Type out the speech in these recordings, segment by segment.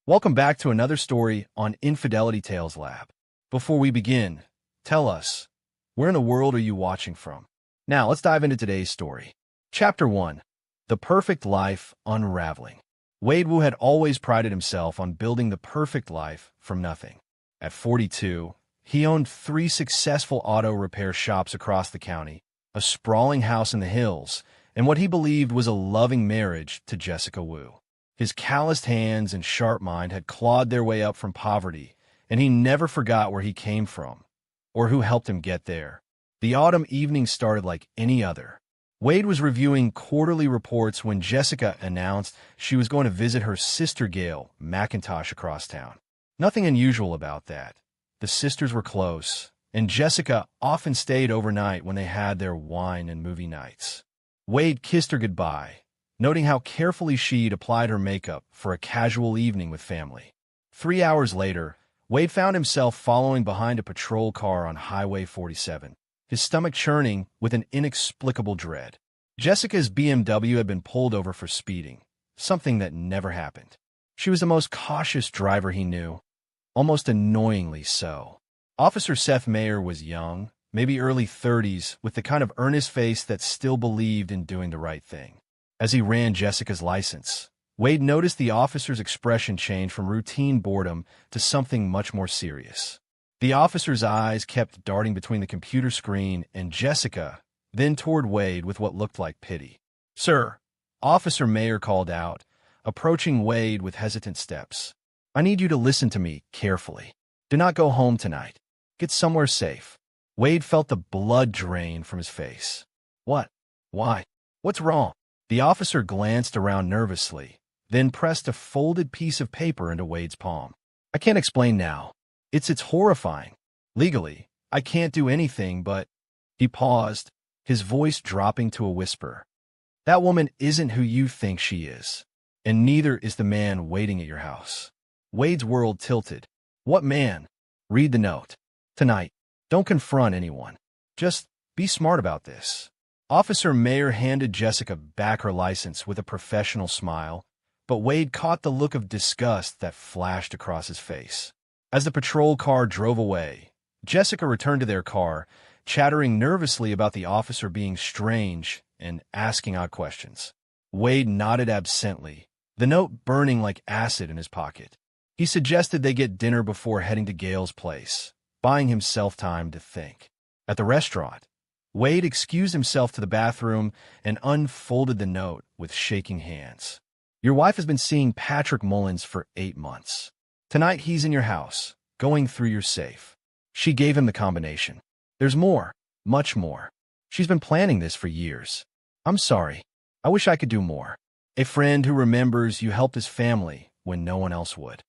Welcome back to another story on Infidelity Tales Lab. Before we begin, tell us, where in the world are you watching from? Now, let's dive into today's story. Chapter 1. The Perfect Life Unraveling. Wade Wu had always prided himself on building the perfect life from nothing. At 42, he owned 3 successful auto repair shops across the county, a sprawling house in the hills, and what he believed was a loving marriage to Jessica Wu. His calloused hands and sharp mind had clawed their way up from poverty, and he never forgot where he came from, or who helped him get there. The autumn evening started like any other. Wade was reviewing quarterly reports when Jessica announced she was going to visit her sister Gail McIntosh across town. Nothing unusual about that. The sisters were close, and Jessica often stayed overnight when they had their wine and movie nights. Wade kissed her goodbye, noting how carefully she'd applied her makeup for a casual evening with family. 3 hours later, Wade found himself following behind a patrol car on Highway 47, his stomach churning with an inexplicable dread. Jessica's BMW had been pulled over for speeding, something that never happened. She was the most cautious driver he knew, almost annoyingly so. Officer Seth Mayer was young, maybe early 30s, with the kind of earnest face that still believed in doing the right thing. As he ran Jessica's license, Wade noticed the officer's expression change from routine boredom to something much more serious. The officer's eyes kept darting between the computer screen and Jessica, then toward Wade with what looked like pity. "Sir," Officer Mayer called out, approaching Wade with hesitant steps. "I need you to listen to me carefully. Do not go home tonight. Get somewhere safe." Wade felt the blood drain from his face. "What? Why? What's wrong?" The officer glanced around nervously, then pressed a folded piece of paper into Wade's palm. "I can't explain now. It's horrifying. Legally, I can't do anything, but—" He paused, his voice dropping to a whisper. "That woman isn't who you think she is, and neither is the man waiting at your house." Wade's world tilted. "What man?" "Read the note. Tonight, don't confront anyone. Just be smart about this." Officer Mayer handed Jessica back her license with a professional smile, but Wade caught the look of disgust that flashed across his face. As the patrol car drove away, Jessica returned to their car, chattering nervously about the officer being strange and asking odd questions. Wade nodded absently, the note burning like acid in his pocket. He suggested they get dinner before heading to Gail's place, buying himself time to think. At the restaurant, Wade excused himself to the bathroom and unfolded the note with shaking hands. "Your wife has been seeing Patrick Mullins for 8 months. Tonight he's in your house, going through your safe." She gave him the combination. "There's more, much more. She's been planning this for years. I'm sorry. I wish I could do more. A friend who remembers you helped his family when no one else would."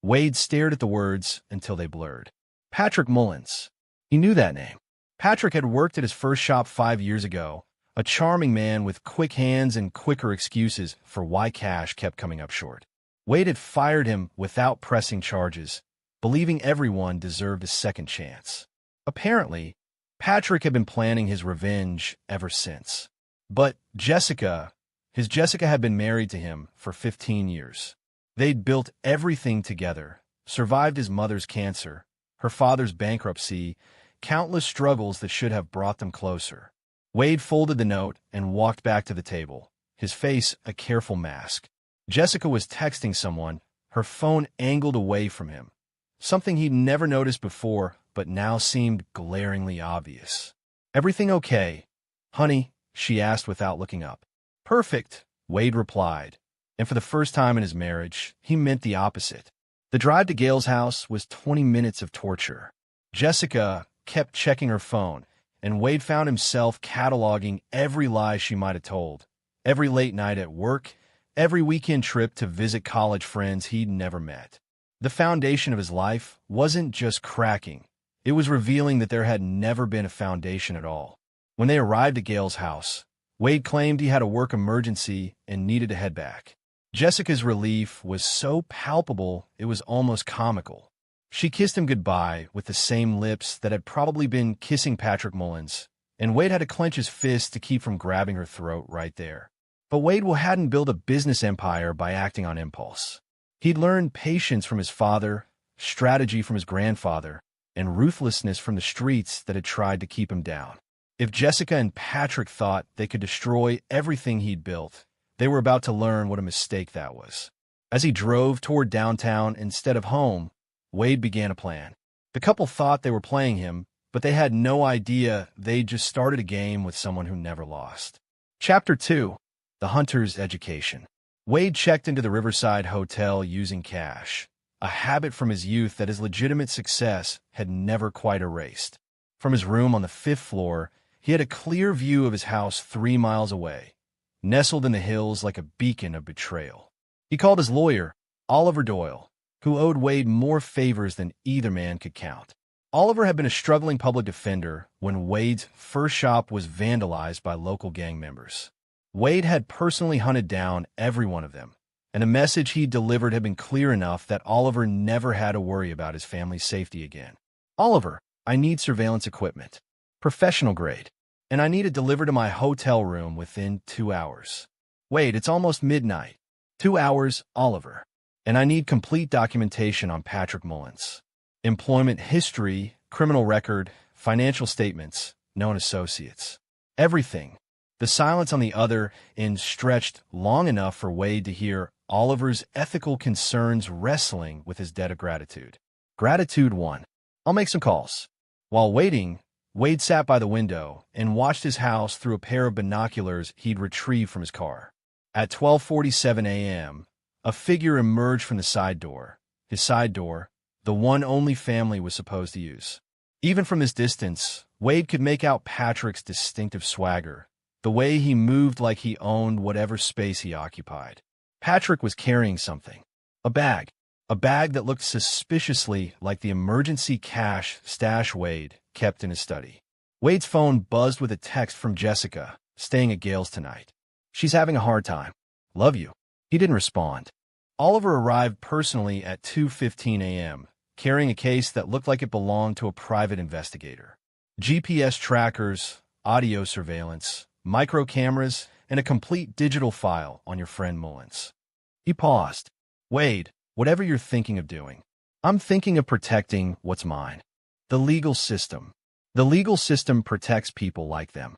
Wade stared at the words until they blurred. Patrick Mullins. He knew that name. Patrick had worked at his first shop 5 years ago, a charming man with quick hands and quicker excuses for why cash kept coming up short. Wade had fired him without pressing charges, believing everyone deserved a second chance. Apparently, Patrick had been planning his revenge ever since. But Jessica had been married to him for 15 years. They'd built everything together, survived his mother's cancer, her father's bankruptcy, countless struggles that should have brought them closer. Wade folded the note and walked back to the table, his face a careful mask. Jessica was texting someone, her phone angled away from him, something he'd never noticed before but now seemed glaringly obvious. "Everything okay, honey?" she asked without looking up. "Perfect," Wade replied, and for the first time in his marriage, he meant the opposite. The drive to Gail's house was 20 minutes of torture. Jessica kept checking her phone, and Wade found himself cataloging every lie she might have told, every late night at work, every weekend trip to visit college friends he'd never met. The foundation of his life wasn't just cracking, it was revealing that there had never been a foundation at all. When they arrived at Gail's house, Wade claimed he had a work emergency and needed to head back. Jessica's relief was so palpable it was almost comical. She kissed him goodbye with the same lips that had probably been kissing Patrick Mullins, and Wade had to clench his fist to keep from grabbing her throat right there. But Wade hadn't built a business empire by acting on impulse. He'd learned patience from his father, strategy from his grandfather, and ruthlessness from the streets that had tried to keep him down. If Jessica and Patrick thought they could destroy everything he'd built, they were about to learn what a mistake that was. As he drove toward downtown instead of home, Wade began a plan. The couple thought they were playing him, but they had no idea they'd just started a game with someone who never lost. Chapter 2. The Hunter's Education. Wade checked into the Riverside Hotel using cash, a habit from his youth that his legitimate success had never quite erased. From his room on the 5th floor, he had a clear view of his house 3 miles away, nestled in the hills like a beacon of betrayal. He called his lawyer, Oliver Doyle, who owed Wade more favors than either man could count. Oliver had been a struggling public defender when Wade's first shop was vandalized by local gang members. Wade had personally hunted down every one of them, and the message he delivered had been clear enough that Oliver never had to worry about his family's safety again. Oliver, I need surveillance equipment. Professional grade. And I need it delivered to my hotel room within 2 hours. Wade, it's almost midnight. 2 hours, Oliver. And I need complete documentation on Patrick Mullins. Employment history, criminal record, financial statements, known associates. Everything. The silence on the other end stretched long enough for Wade to hear Oliver's ethical concerns wrestling with his debt of gratitude. Gratitude 1. I'll make some calls. While waiting, Wade sat by the window and watched his house through a pair of binoculars he'd retrieved from his car. At 12:47 a.m., a figure emerged from the side door. His side door, the one only family was supposed to use. Even from this distance, Wade could make out Patrick's distinctive swagger, the way he moved like he owned whatever space he occupied. Patrick was carrying something. A bag that looked suspiciously like the emergency cash stash Wade kept in his study. Wade's phone buzzed with a text from Jessica, staying at Gail's tonight. She's having a hard time. Love you. He didn't respond. Oliver arrived personally at 2:15 a.m., carrying a case that looked like it belonged to a private investigator. GPS trackers, audio surveillance, micro cameras, and a complete digital file on your friend Mullins. He paused. Wade, whatever you're thinking of doing, I'm thinking of protecting what's mine. The legal system. The legal system protects people like them.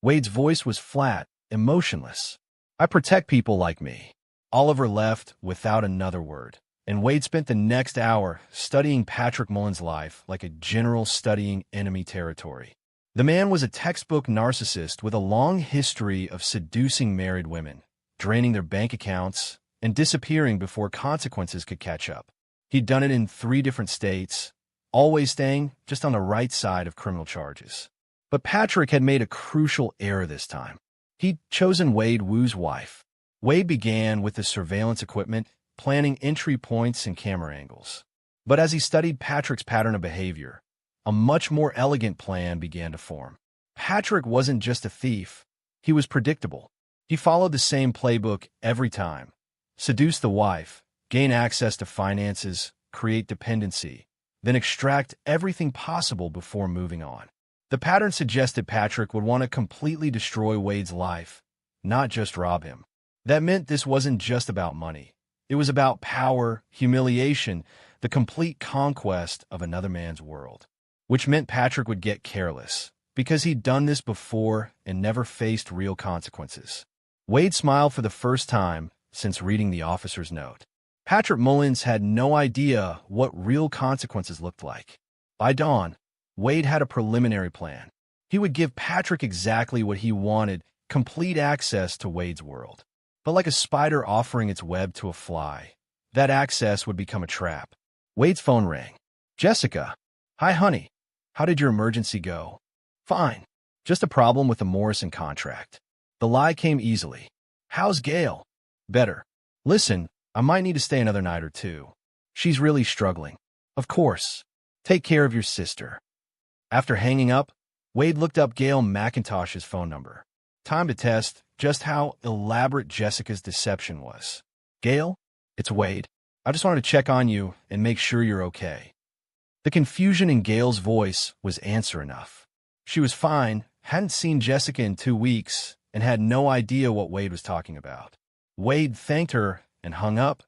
Wade's voice was flat, emotionless. I protect people like me. Oliver left without another word, and Wade spent the next hour studying Patrick Mullins' life like a general studying enemy territory. The man was a textbook narcissist with a long history of seducing married women, draining their bank accounts, and disappearing before consequences could catch up. He'd done it in 3 different states, always staying just on the right side of criminal charges. But Patrick had made a crucial error this time. He'd chosen Wade Wu's wife. Wade began with the surveillance equipment, planning entry points and camera angles. But as he studied Patrick's pattern of behavior, a much more elegant plan began to form. Patrick wasn't just a thief. He was predictable. He followed the same playbook every time. Seduce the wife, gain access to finances, create dependency, then extract everything possible before moving on. The pattern suggested Patrick would want to completely destroy Wade's life, not just rob him. That meant this wasn't just about money. It was about power, humiliation, the complete conquest of another man's world. Which meant Patrick would get careless, because he'd done this before and never faced real consequences. Wade smiled for the first time since reading the officer's note. Patrick Mullins had no idea what real consequences looked like. By dawn, Wade had a preliminary plan. He would give Patrick exactly what he wanted, complete access to Wade's world. But like a spider offering its web to a fly, that access would become a trap. Wade's phone rang. Jessica. Hi, honey. How did your emergency go? Fine. Just a problem with the Morrison contract. The lie came easily. How's Gail? Better. Listen, I might need to stay another night or 2. She's really struggling. Of course. Take care of your sister. After hanging up, Wade looked up Gail McIntosh's phone number. Time to test just how elaborate Jessica's deception was. Gail, it's Wade. I just wanted to check on you and make sure you're okay. The confusion in Gail's voice was answer enough. She was fine, hadn't seen Jessica in 2 weeks, and had no idea what Wade was talking about. Wade thanked her and hung up,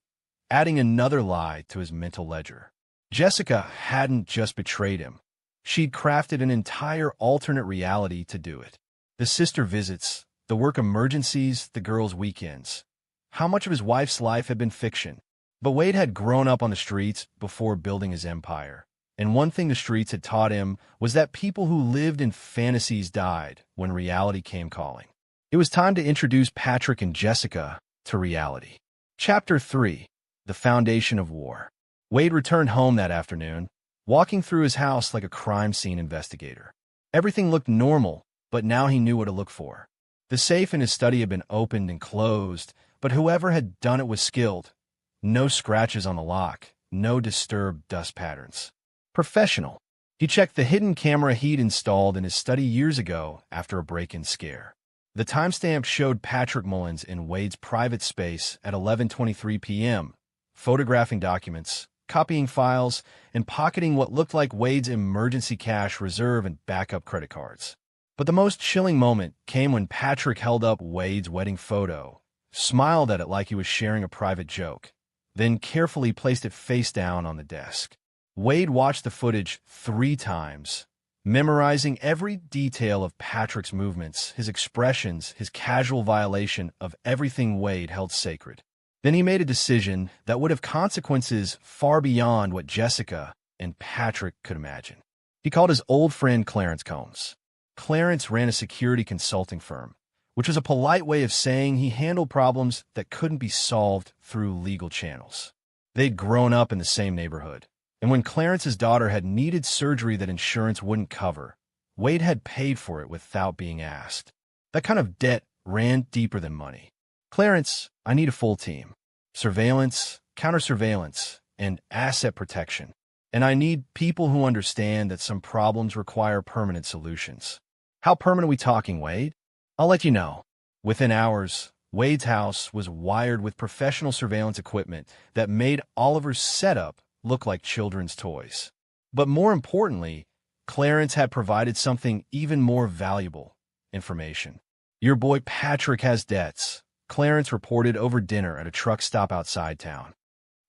adding another lie to his mental ledger. Jessica hadn't just betrayed him. She'd crafted an entire alternate reality to do it. The sister visits, the work emergencies, the girls' weekends. How much of his wife's life had been fiction? But Wade had grown up on the streets before building his empire. And one thing the streets had taught him was that people who lived in fantasies died when reality came calling. It was time to introduce Patrick and Jessica to reality. Chapter 3. The Foundation of War. Wade returned home that afternoon, walking through his house like a crime scene investigator. Everything looked normal, but now he knew what to look for. The safe in his study had been opened and closed, but whoever had done it was skilled. No scratches on the lock, no disturbed dust patterns. Professional. He checked the hidden camera he'd installed in his study years ago after a break-in scare. The timestamp showed Patrick Mullins in Wade's private space at 11:23 p.m., photographing documents, copying files, and pocketing what looked like Wade's emergency cash reserve and backup credit cards. But the most chilling moment came when Patrick held up Wade's wedding photo, smiled at it like he was sharing a private joke, then carefully placed it face down on the desk. Wade watched the footage 3 times, memorizing every detail of Patrick's movements, his expressions, his casual violation of everything Wade held sacred. Then he made a decision that would have consequences far beyond what Jessica and Patrick could imagine. He called his old friend Clarence Combs. Clarence ran a security consulting firm, which was a polite way of saying he handled problems that couldn't be solved through legal channels. They'd grown up in the same neighborhood, and when Clarence's daughter had needed surgery that insurance wouldn't cover, Wade had paid for it without being asked. That kind of debt ran deeper than money. Clarence, I need a full team. Surveillance, counter-surveillance, and asset protection. And I need people who understand that some problems require permanent solutions. How permanent are we talking, Wade? I'll let you know. Within hours, Wade's house was wired with professional surveillance equipment that made Oliver's setup look like children's toys. But more importantly, Clarence had provided something even more valuable: information. Your boy Patrick has debts, Clarence reported over dinner at a truck stop outside town.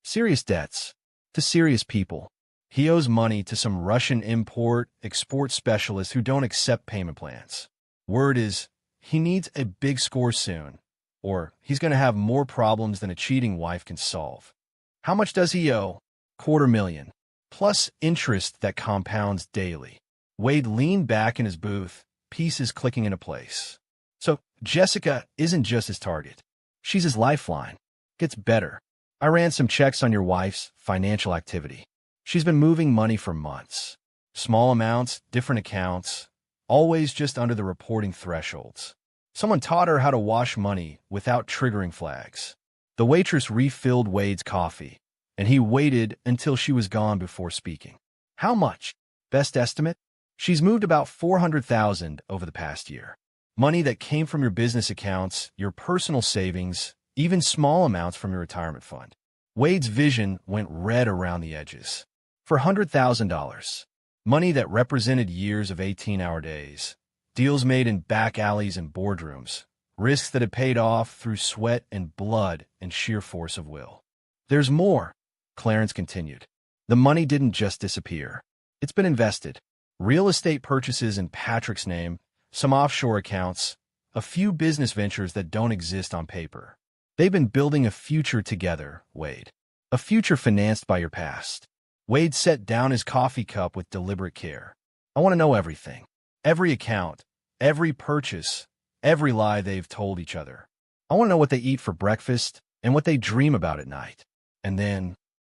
Serious debts, to serious people. He owes money to some Russian import-export specialists who don't accept payment plans. Word is, he needs a big score soon, or he's going to have more problems than a cheating wife can solve. How much does he owe? $250,000, plus interest that compounds daily. Wade leaned back in his booth, pieces clicking into place. So Jessica isn't just his target. She's his lifeline. Gets better. I ran some checks on your wife's financial activity. She's been moving money for months. Small amounts, different accounts, always just under the reporting thresholds. Someone taught her how to wash money without triggering flags. The waitress refilled Wade's coffee, and he waited until she was gone before speaking. How much? Best estimate? She's moved about $400,000 over the past year. Money that came from your business accounts, your personal savings, even small amounts from your retirement fund. Wade's vision went red around the edges. For $100,000, money that represented years of 18-hour days, deals made in back alleys and boardrooms, risks that had paid off through sweat and blood and sheer force of will. There's more, Clarence continued. The money didn't just disappear. It's been invested. Real estate purchases in Patrick's name, some offshore accounts, a few business ventures that don't exist on paper. They've been building a future together, Wade. A future financed by your past. Wade set down his coffee cup with deliberate care. I want to know everything. Every account, every purchase, every lie they've told each other. I want to know what they eat for breakfast and what they dream about at night. And then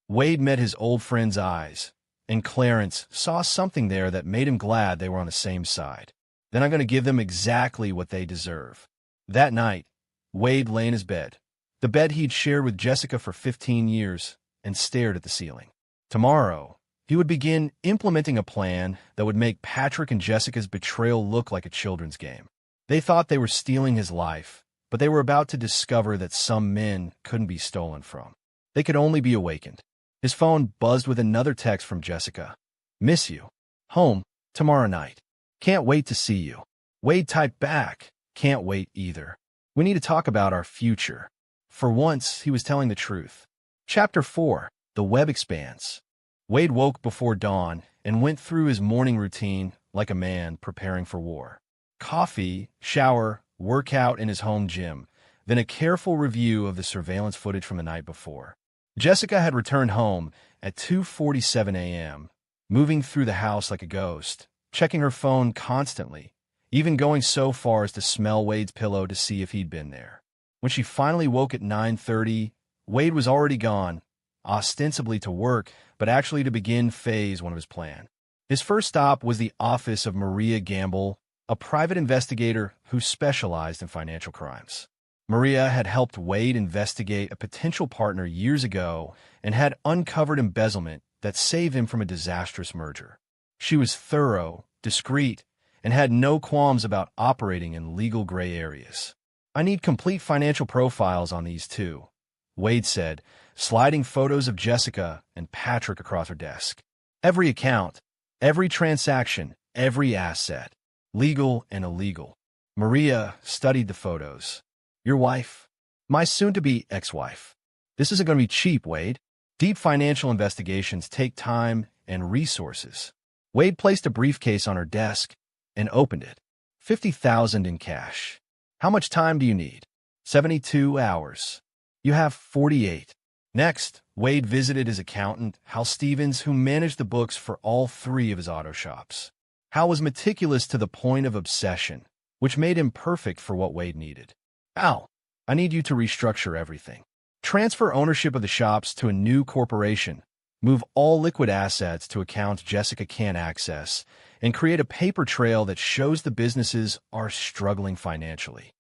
Wade met his old friend's eyes, and Clarence saw something there that made him glad they were on the same side. Then I'm going to give them exactly what they deserve. That night, Wade lay in his bed, the bed he'd shared with Jessica for 15 years, and stared at the ceiling. Tomorrow, he would begin implementing a plan that would make Patrick and Jessica's betrayal look like a children's game. They thought they were stealing his life, but they were about to discover that some men couldn't be stolen from. They could only be awakened. His phone buzzed with another text from Jessica. Miss you. Home, tomorrow night. Can't wait to see you. Wade typed back. Can't wait either. We need to talk about our future. For once, he was telling the truth. Chapter 4. The Web Expands. Wade woke before dawn and went through his morning routine like a man preparing for war. Coffee, shower, workout in his home gym, then a careful review of the surveillance footage from the night before. Jessica had returned home at 2:47 a.m., moving through the house like a ghost, checking her phone constantly, even going so far as to smell Wade's pillow to see if he'd been there. When she finally woke at 9:30, Wade was already gone, ostensibly to work, but actually to begin phase one of his plan. His first stop was the office of Maria Gamble, a private investigator who specialized in financial crimes. Maria had helped Wade investigate a potential partner years ago and had uncovered embezzlement that saved him from a disastrous merger. She was thorough, discreet, and had no qualms about operating in legal gray areas. "I need complete financial profiles on these two," Wade said, sliding photos of Jessica and Patrick across her desk. "Every account, every transaction, every asset, legal and illegal." Maria studied the photos. "Your wife?" "My soon-to-be ex-wife." "This isn't going to be cheap, Wade. Deep financial investigations take time and resources." Wade placed a briefcase on her desk and opened it. $50,000 in cash. "How much time do you need?" 72 hours. "You have 48. Next, Wade visited his accountant, Hal Stevens, who managed the books for all three of his auto shops. Hal was meticulous to the point of obsession, which made him perfect for what Wade needed. "Hal, I need you to restructure everything. Transfer ownership of the shops to a new corporation, move all liquid assets to accounts Jessica can't access, and create a paper trail that shows the businesses are struggling financially."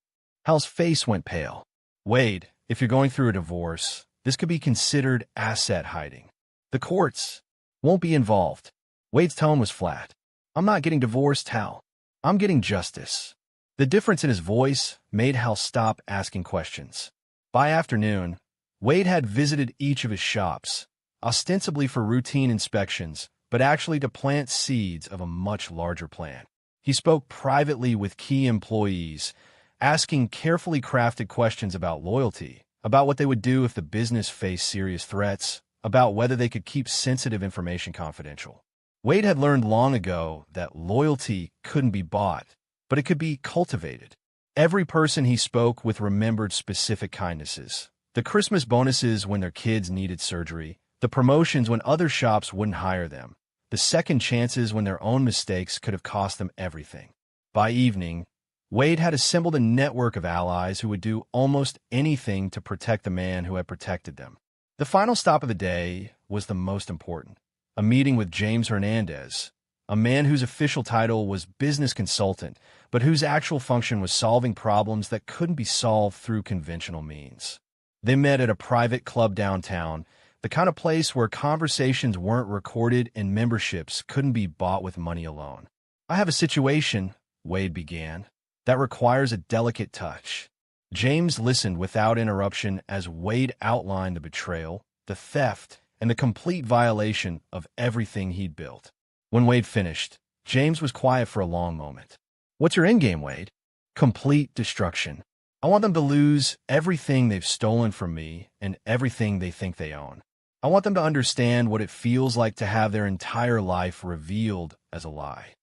Hal's face went pale. "Wade, if you're going through a divorce, this could be considered asset hiding. The courts won't be involved." Wade's tone was flat. "I'm not getting divorced, Hal. I'm getting justice." The difference in his voice made Hal stop asking questions. By afternoon, Wade had visited each of his shops, ostensibly for routine inspections, but actually to plant seeds of a much larger plan. He spoke privately with key employees, asking carefully crafted questions about loyalty, about what they would do if the business faced serious threats, about whether they could keep sensitive information confidential. Wade had learned long ago that loyalty couldn't be bought, but it could be cultivated. Every person he spoke with remembered specific kindnesses: the Christmas bonuses when their kids needed surgery, the promotions when other shops wouldn't hire them, the second chances when their own mistakes could have cost them everything. By evening, Wade had assembled a network of allies who would do almost anything to protect the man who had protected them. The final stop of the day was the most important: a meeting with James Hernandez, a man whose official title was business consultant, but whose actual function was solving problems that couldn't be solved through conventional means. They met at a private club downtown, the kind of place where conversations weren't recorded and memberships couldn't be bought with money alone. "I have a situation," Wade began, "that requires a delicate touch." James listened without interruption as Wade outlined the betrayal, the theft, and the complete violation of everything he'd built. When Wade finished, James was quiet for a long moment. "What's your endgame, Wade?" "Complete destruction. I want them to lose everything they've stolen from me and everything they think they own. I want them to understand what it feels like to have their entire life revealed as a lie.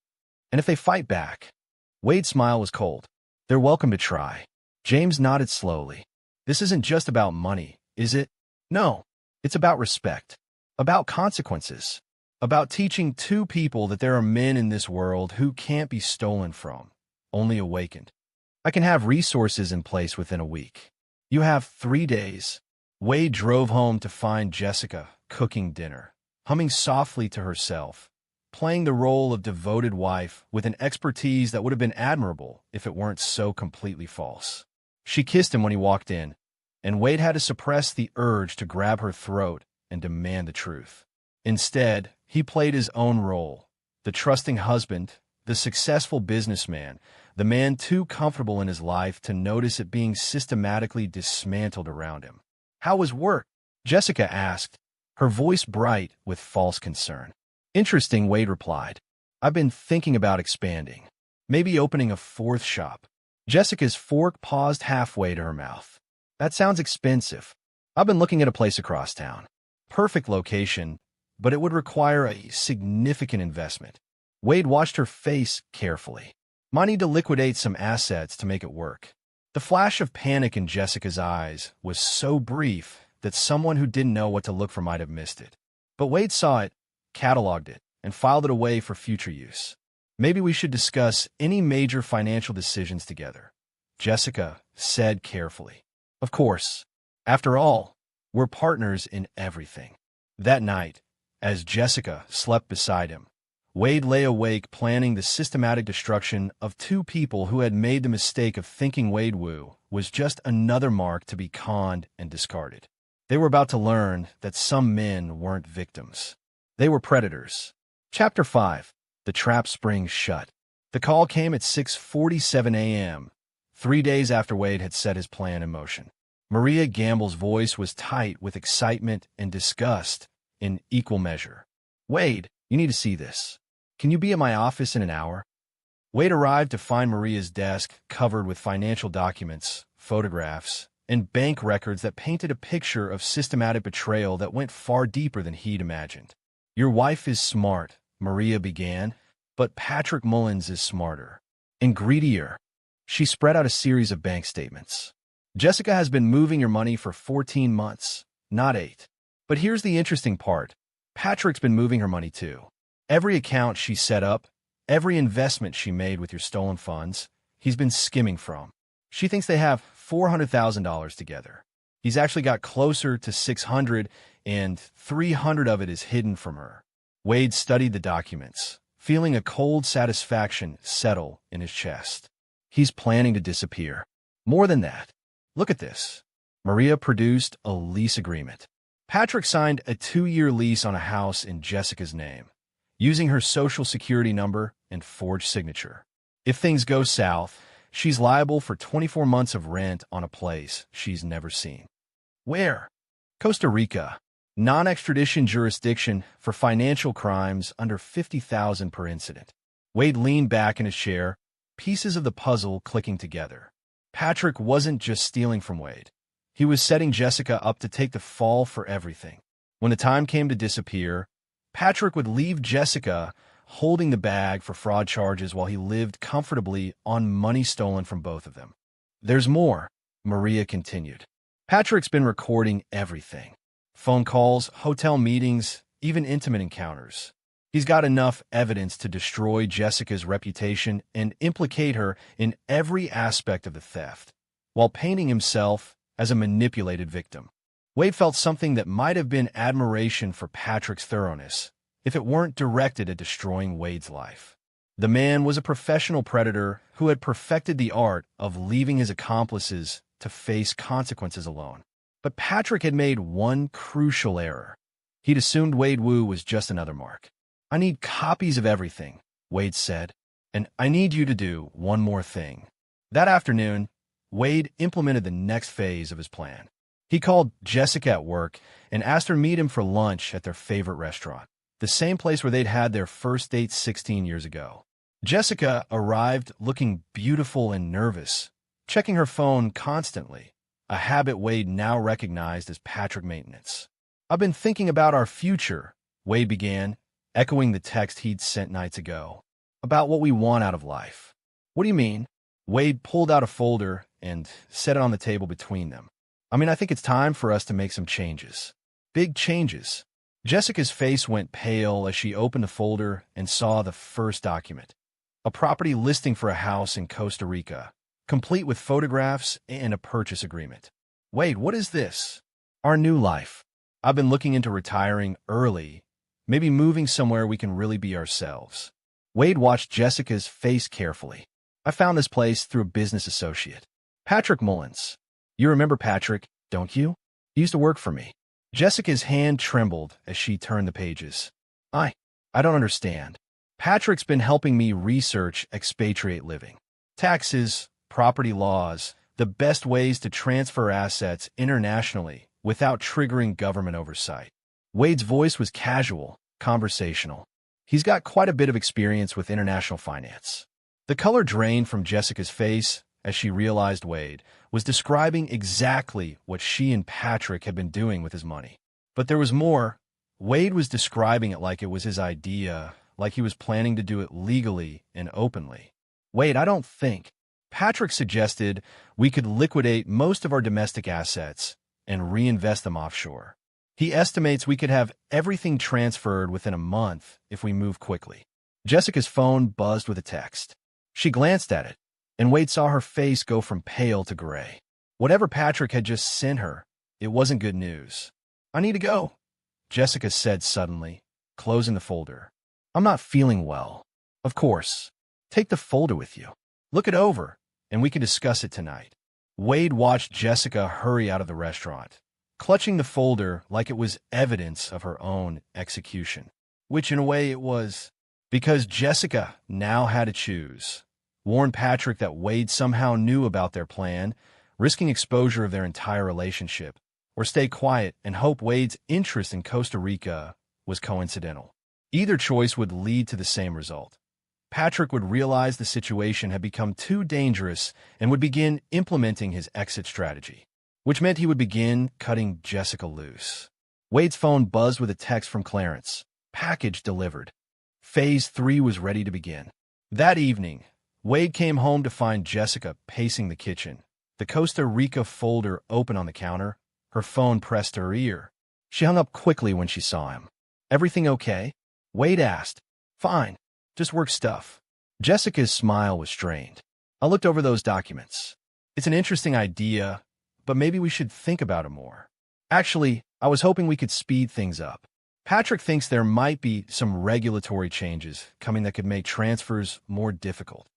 And if they fight back..." Wade's smile was cold. "They're welcome to try." James nodded slowly. "This isn't just about money, is it?" "No, it's about respect, about consequences, about teaching two people that there are men in this world who can't be stolen from, only awakened. I can have resources in place within a week. You have 3 days." Wade drove home to find Jessica cooking dinner, humming softly to herself, playing the role of devoted wife with an expertise that would have been admirable if it weren't so completely false. She kissed him when he walked in, and Wade had to suppress the urge to grab her throat and demand the truth. Instead, he played his own role: the trusting husband, the successful businessman, the man too comfortable in his life to notice it being systematically dismantled around him. "How was work?" Jessica asked, her voice bright with false concern. "Interesting," Wade replied. "I've been thinking about expanding. Maybe opening a 4th shop." Jessica's fork paused halfway to her mouth. "That sounds expensive." I've been looking at a place across town. Perfect location, but it would require a significant investment. Wade watched her face carefully. Might need to liquidate some assets to make it work. The flash of panic in Jessica's eyes was so brief that someone who didn't know what to look for might have missed it. But Wade saw it, cataloged it, and filed it away for future use. Maybe we should discuss any major financial decisions together, Jessica said carefully. Of course. After all, we're partners in everything. That night, as Jessica slept beside him, Wade lay awake planning the systematic destruction of two people who had made the mistake of thinking Wade Wu was just another mark to be conned and discarded. They were about to learn that some men weren't victims. They were predators. Chapter 5. The Trap Springs Shut. The call came at 6:47 a.m., 3 days after Wade had set his plan in motion. Maria Gamble's voice was tight with excitement and disgust in equal measure. Wade, you need to see this. Can you be at my office in an hour? Wade arrived to find Maria's desk covered with financial documents, photographs, and bank records that painted a picture of systematic betrayal that went far deeper than he'd imagined. Your wife is smart, Maria began, but Patrick Mullins is smarter and greedier. She spread out a series of bank statements. Jessica has been moving your money for 14 months, not 8. But here's the interesting part. Patrick's been moving her money too. Every account she set up, every investment she made with your stolen funds, he's been skimming from. She thinks they have $400,000 together. He's actually got closer to 600, and 300 of it is hidden from her. Wade studied the documents, feeling a cold satisfaction settle in his chest. He's planning to disappear. More than that. Look at this. Maria produced a lease agreement. Patrick signed a 2-year lease on a house in Jessica's name, using her social security number and forged signature. If things go south, she's liable for 24 months of rent on a place she's never seen. Where? Costa Rica. Non-extradition jurisdiction for financial crimes under $50,000 per incident. Wade leaned back in his chair, pieces of the puzzle clicking together. Patrick wasn't just stealing from Wade. He was setting Jessica up to take the fall for everything. When the time came to disappear, Patrick would leave Jessica holding the bag for fraud charges while he lived comfortably on money stolen from both of them. There's more, Maria continued. Patrick's been recording everything. Phone calls, hotel meetings, even intimate encounters. He's got enough evidence to destroy Jessica's reputation and implicate her in every aspect of the theft, while painting himself as a manipulated victim. Wade felt something that might have been admiration for Patrick's thoroughness, if it weren't directed at destroying Wade's life. The man was a professional predator who had perfected the art of leaving his accomplices to face consequences alone. But Patrick had made one crucial error. He'd assumed Wade Wu was just another mark. I need copies of everything, Wade said, and I need you to do one more thing. That afternoon, Wade implemented the next phase of his plan. He called Jessica at work and asked her to meet him for lunch at their favorite restaurant, the same place where they'd had their first date 16 years ago. Jessica arrived looking beautiful and nervous, checking her phone constantly, a habit Wade now recognized as Patrick maintenance. I've been thinking about our future, Wade began, echoing the text he'd sent nights ago, about what we want out of life. What do you mean? Wade pulled out a folder and set it on the table between them. I think it's time for us to make some changes. Big changes. Jessica's face went pale as she opened the folder and saw the first document. A property listing for a house in Costa Rica, complete with photographs and a purchase agreement. Wade, what is this? Our new life. I've been looking into retiring early, maybe moving somewhere we can really be ourselves. Wade watched Jessica's face carefully. I found this place through a business associate, Patrick Mullins. You remember Patrick, don't you? He used to work for me. Jessica's hand trembled as she turned the pages. I don't understand. Patrick's been helping me research expatriate living. Taxes, property laws, the best ways to transfer assets internationally without triggering government oversight. Wade's voice was casual, conversational. He's got quite a bit of experience with international finance. The color drained from Jessica's face as she realized Wade was describing exactly what she and Patrick had been doing with his money. But there was more. Wade was describing it like it was his idea, like he was planning to do it legally and openly. Wade, I don't think. Patrick suggested we could liquidate most of our domestic assets and reinvest them offshore. He estimates we could have everything transferred within a month if we move quickly. Jessica's phone buzzed with a text. She glanced at it, and Wade saw her face go from pale to gray. Whatever Patrick had just sent her, it wasn't good news. I need to go, Jessica said suddenly, closing the folder. I'm not feeling well. Of course. Take the folder with you. Look it over, and we can discuss it tonight. Wade watched Jessica hurry out of the restaurant, clutching the folder like it was evidence of her own execution, which in a way it was, because Jessica now had to choose. Warn Patrick that Wade somehow knew about their plan, risking exposure of their entire relationship, or stay quiet and hope Wade's interest in Costa Rica was coincidental. Either choice would lead to the same result. Patrick would realize the situation had become too dangerous and would begin implementing his exit strategy, which meant he would begin cutting Jessica loose. Wade's phone buzzed with a text from Clarence. Package delivered. Phase 3 was ready to begin. That evening, Wade came home to find Jessica pacing the kitchen, the Costa Rica folder open on the counter, her phone pressed to her ear. She hung up quickly when she saw him. Everything okay? Wade asked. Fine. Just work stuff. Jessica's smile was strained. I looked over those documents. It's an interesting idea, but maybe we should think about it more. Actually, I was hoping we could speed things up. Patrick thinks there might be some regulatory changes coming that could make transfers more difficult.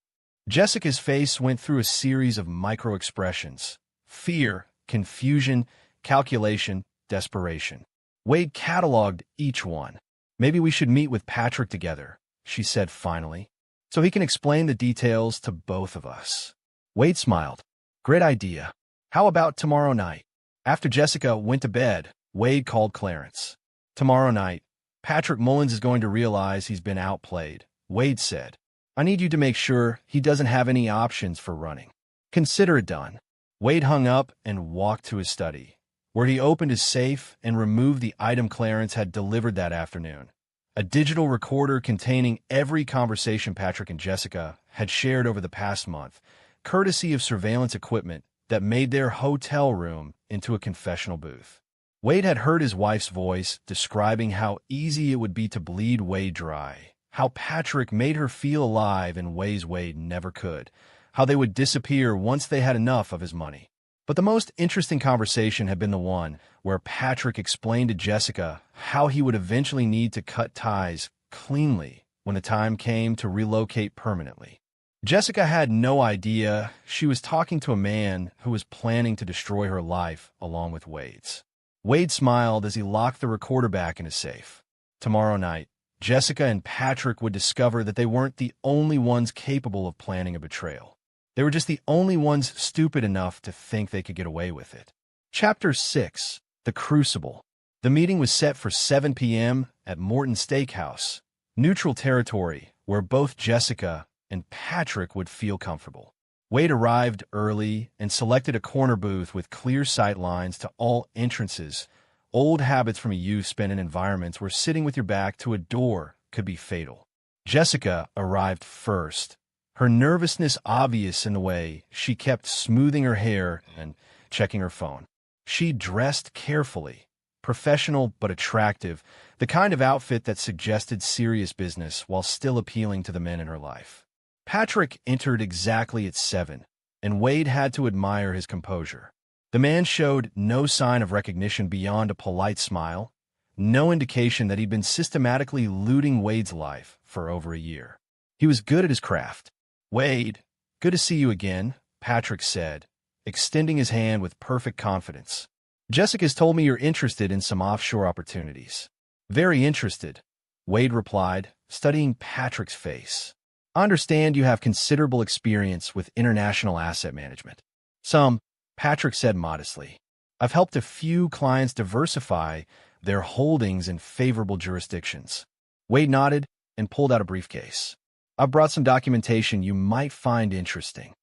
Jessica's face went through a series of micro-expressions: fear, confusion, calculation, desperation. Wade cataloged each one. Maybe we should meet with Patrick together, she said finally, so he can explain the details to both of us. Wade smiled. Great idea. How about tomorrow night? After Jessica went to bed, Wade called Clarence. Tomorrow night, Patrick Mullins is going to realize he's been outplayed, Wade said. I need you to make sure he doesn't have any options for running. Consider it done. Wade hung up and walked to his study, where he opened his safe and removed the item Clarence had delivered that afternoon. A digital recorder containing every conversation Patrick and Jessica had shared over the past month, courtesy of surveillance equipment that made their hotel room into a confessional booth. Wade had heard his wife's voice describing how easy it would be to bleed Wade dry, how Patrick made her feel alive in ways Wade never could, how they would disappear once they had enough of his money. But the most interesting conversation had been the one where Patrick explained to Jessica how he would eventually need to cut ties cleanly when the time came to relocate permanently. Jessica had no idea she was talking to a man who was planning to destroy her life along with Wade's. Wade smiled as he locked the recorder back in his safe. Tomorrow night, Jessica and Patrick would discover that they weren't the only ones capable of planning a betrayal. They were just the only ones stupid enough to think they could get away with it. Chapter 6. The Crucible. The meeting was set for 7 p.m. at Morton Steakhouse, neutral territory where both Jessica and Patrick would feel comfortable. Wade arrived early and selected a corner booth with clear sight lines to all entrances. Old habits from a youth spent in environments where sitting with your back to a door could be fatal. Jessica arrived first, her nervousness obvious in the way she kept smoothing her hair and checking her phone. She dressed carefully, professional but attractive, the kind of outfit that suggested serious business while still appealing to the men in her life. Patrick entered exactly at 7, and Wade had to admire his composure. The man showed no sign of recognition beyond a polite smile, no indication that he'd been systematically looting Wade's life for over a year. He was good at his craft. Wade, good to see you again, Patrick said, extending his hand with perfect confidence. Jessica's told me you're interested in some offshore opportunities. Very interested, Wade replied, studying Patrick's face. I understand you have considerable experience with international asset management. Some, Patrick said modestly. I've helped a few clients diversify their holdings in favorable jurisdictions. Wade nodded and pulled out a briefcase. I've brought some documentation you might find interesting.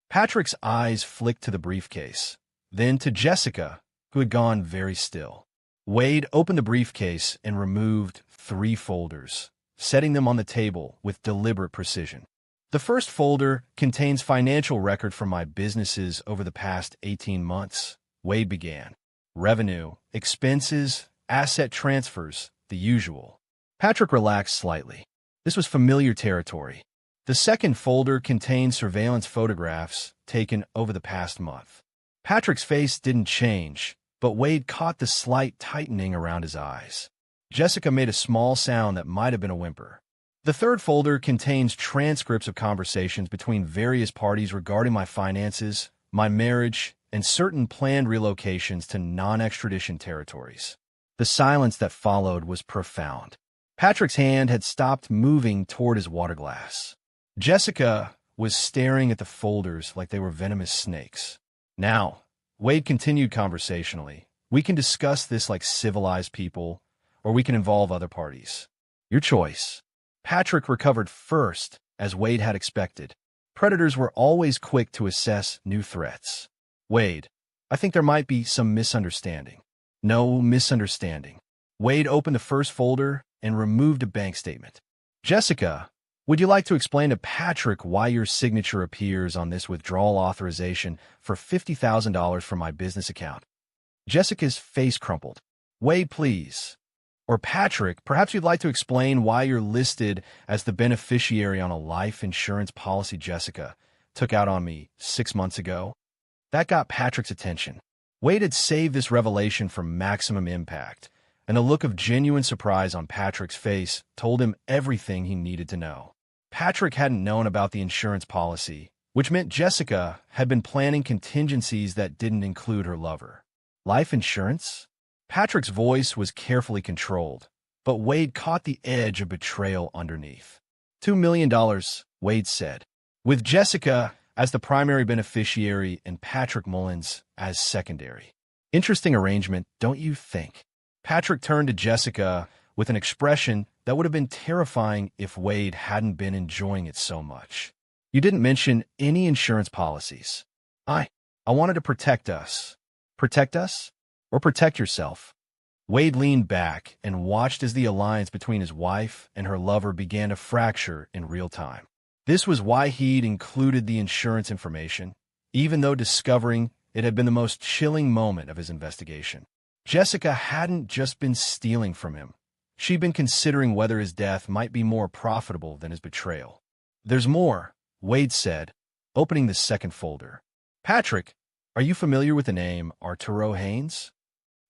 Patrick's eyes flicked to the briefcase, then to Jessica, who had gone very still. Wade opened the briefcase and removed 3 folders, setting them on the table with deliberate precision. The first folder contains financial record from my businesses over the past 18 months, Wade began. Revenue, expenses, asset transfers, the usual. Patrick relaxed slightly. This was familiar territory. The second folder contained surveillance photographs taken over the past month. Patrick's face didn't change, but Wade caught the slight tightening around his eyes. Jessica made a small sound that might have been a whimper. The third folder contains transcripts of conversations between various parties regarding my finances, my marriage, and certain planned relocations to non-extradition territories. The silence that followed was profound. Patrick's hand had stopped moving toward his water glass. Jessica was staring at the folders like they were venomous snakes. Now, Wade continued conversationally, we can discuss this like civilized people, or we can involve other parties. Your choice. Patrick recovered first, as Wade had expected. Predators were always quick to assess new threats. Wade, I think there might be some misunderstanding. No misunderstanding. Wade opened the first folder and removed a bank statement. Jessica, would you like to explain to Patrick why your signature appears on this withdrawal authorization for $50,000 from my business account? Jessica's face crumpled. Wade, please. Or Patrick, perhaps you'd like to explain why you're listed as the beneficiary on a life insurance policy Jessica took out on me 6 months ago. That got Patrick's attention. Wade had saved this revelation for maximum impact, and a look of genuine surprise on Patrick's face told him everything he needed to know. Patrick hadn't known about the insurance policy, which meant Jessica had been planning contingencies that didn't include her lover. Life insurance? Patrick's voice was carefully controlled, but Wade caught the edge of betrayal underneath. $2 million, Wade said, with Jessica as the primary beneficiary and Patrick Mullins as secondary. Interesting arrangement, don't you think? Patrick turned to Jessica with an expression that would have been terrifying if Wade hadn't been enjoying it so much. You didn't mention any insurance policies. I wanted to protect us. Protect us? Or protect yourself? Wade leaned back and watched as the alliance between his wife and her lover began to fracture in real time. This was why he'd included the insurance information, even though discovering it had been the most chilling moment of his investigation. Jessica hadn't just been stealing from him. She'd been considering whether his death might be more profitable than his betrayal. There's more, Wade said, opening the second folder. Patrick, are you familiar with the name Arturo Haynes?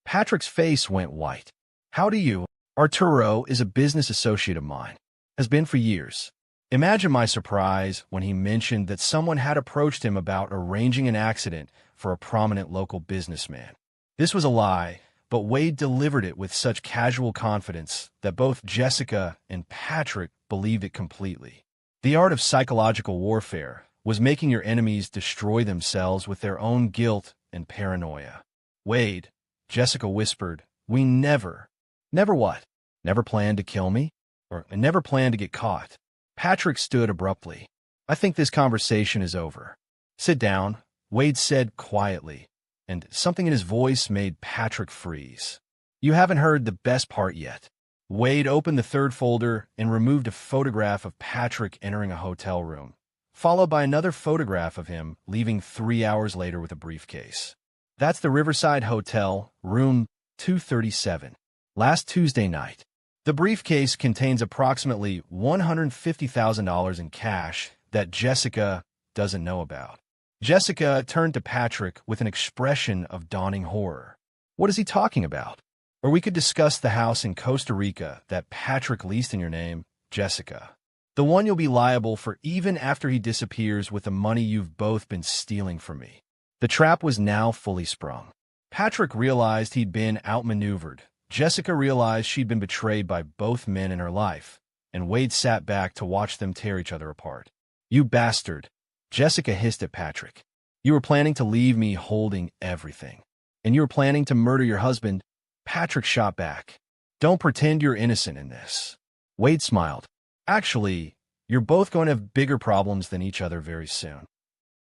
Patrick's face went white. How do you? Arturo is a business associate of mine. Has been for years. Imagine my surprise when he mentioned that someone had approached him about arranging an accident for a prominent local businessman. This was a lie, but Wade delivered it with such casual confidence that both Jessica and Patrick believed it completely. The art of psychological warfare was making your enemies destroy themselves with their own guilt and paranoia. Wade, Jessica whispered, we never what? Never planned to kill me? Or never planned to get caught? Patrick stood abruptly. I think this conversation is over. Sit down, Wade said quietly, and something in his voice made Patrick freeze. You haven't heard the best part yet. Wade opened the third folder and removed a photograph of Patrick entering a hotel room, followed by another photograph of him leaving 3 hours later with a briefcase. That's the Riverside Hotel, room 237. Last Tuesday night. The briefcase contains approximately $150,000 in cash that Jessica doesn't know about. Jessica turned to Patrick with an expression of dawning horror. What is he talking about? Or we could discuss the house in Costa Rica that Patrick leased in your name, Jessica. The one you'll be liable for even after he disappears with the money you've both been stealing from me. The trap was now fully sprung. Patrick realized he'd been outmaneuvered. Jessica realized she'd been betrayed by both men in her life, and Wade sat back to watch them tear each other apart. You bastard, Jessica hissed at Patrick. You were planning to leave me holding everything. And you were planning to murder your husband. Patrick shot back. Don't pretend you're innocent in this. Wade smiled. Actually, you're both going to have bigger problems than each other very soon.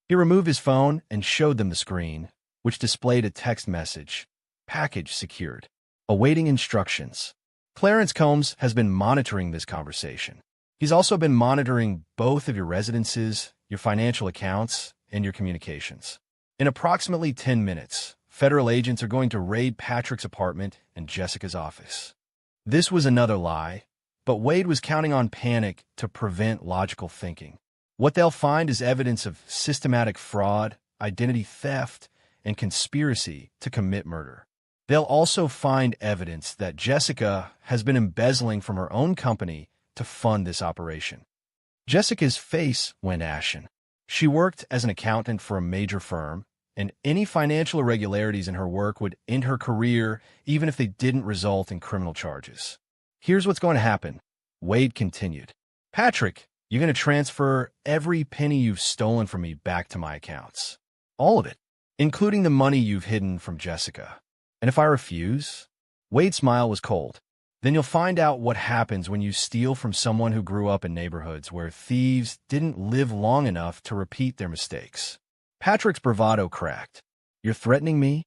He removed his phone and showed them the screen, which displayed a text message. Package secured. Awaiting instructions. Clarence Combs has been monitoring this conversation. He's also been monitoring both of your residences, your financial accounts, and your communications. In approximately 10 minutes, federal agents are going to raid Patrick's apartment and Jessica's office. This was another lie, but Wade was counting on panic to prevent logical thinking. What they'll find is evidence of systematic fraud, identity theft, and conspiracy to commit murder. They'll also find evidence that Jessica has been embezzling from her own company to fund this operation. Jessica's face went ashen. She worked as an accountant for a major firm, and any financial irregularities in her work would end her career even if they didn't result in criminal charges. Here's what's going to happen, Wade continued. Patrick, you're going to transfer every penny you've stolen from me back to my accounts. All of it, including the money you've hidden from Jessica. And if I refuse? Wade's smile was cold. Then you'll find out what happens when you steal from someone who grew up in neighborhoods where thieves didn't live long enough to repeat their mistakes. Patrick's bravado cracked. You're threatening me?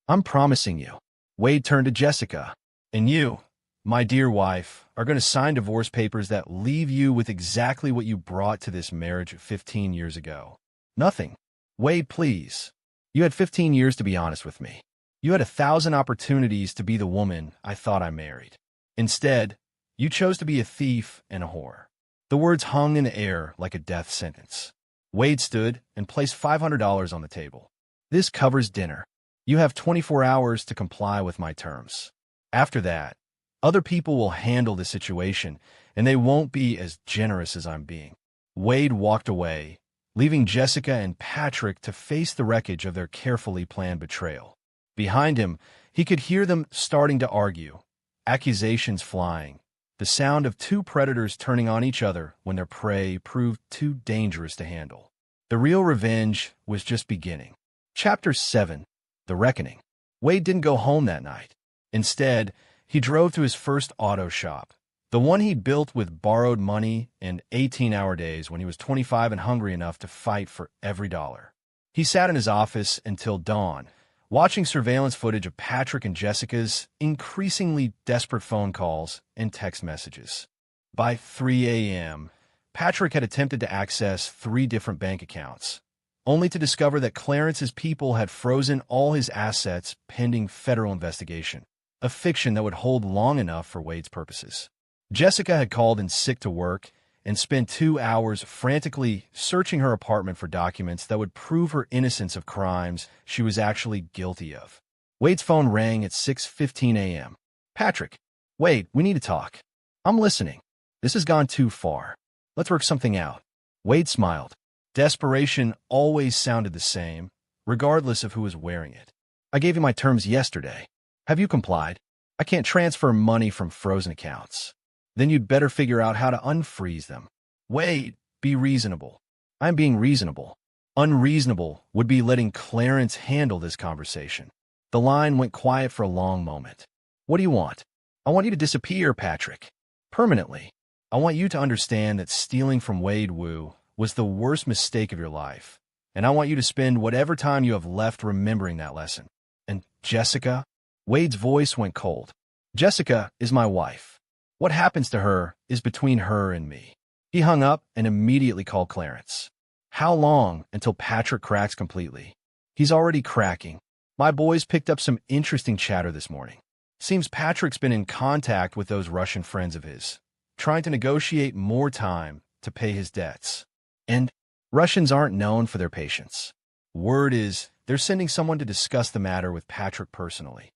I'm promising you. Wade turned to Jessica. And you, my dear wife, are going to sign divorce papers that leave you with exactly what you brought to this marriage 15 years ago. Nothing. Wade, please. You had 15 years to be honest with me. You had 1,000 opportunities to be the woman I thought I married. Instead, you chose to be a thief and a whore. The words hung in the air like a death sentence. Wade stood and placed $500 on the table. This covers dinner. You have 24 hours to comply with my terms. After that, other people will handle the situation, and they won't be as generous as I'm being. Wade walked away, leaving Jessica and Patrick to face the wreckage of their carefully planned betrayal. Behind him, he could hear them starting to argue, accusations flying, the sound of two predators turning on each other when their prey proved too dangerous to handle. The real revenge was just beginning. Chapter 7. The Reckoning. Wade didn't go home that night. Instead, he drove to his first auto shop, the one he'd built with borrowed money and 18-hour days when he was 25 and hungry enough to fight for every dollar. He sat in his office until dawn, watching surveillance footage of Patrick and Jessica's increasingly desperate phone calls and text messages. By 3 a.m., Patrick had attempted to access 3 different bank accounts, only to discover that Clarence's people had frozen all his assets pending federal investigation, a fiction that would hold long enough for Wade's purposes. Jessica had called in sick to work and spent 2 hours frantically searching her apartment for documents that would prove her innocence of crimes she was actually guilty of. Wade's phone rang at 6:15 a.m. Patrick, Wade, we need to talk. I'm listening. This has gone too far. Let's work something out. Wade smiled. Desperation always sounded the same, regardless of who was wearing it. I gave you my terms yesterday. Have you complied? I can't transfer money from frozen accounts. Then you'd better figure out how to unfreeze them. Wade, be reasonable. I'm being reasonable. Unreasonable would be letting Clarence handle this conversation. The line went quiet for a long moment. What do you want? I want you to disappear, Patrick. Permanently. I want you to understand that stealing from Wade Wu was the worst mistake of your life, and I want you to spend whatever time you have left remembering that lesson. And Jessica? Wade's voice went cold. Jessica is my wife. What happens to her is between her and me. He hung up and immediately called Clarence. How long until Patrick cracks completely? He's already cracking. My boys picked up some interesting chatter this morning. Seems Patrick's been in contact with those Russian friends of his, trying to negotiate more time to pay his debts. And Russians aren't known for their patience. Word is they're sending someone to discuss the matter with Patrick personally.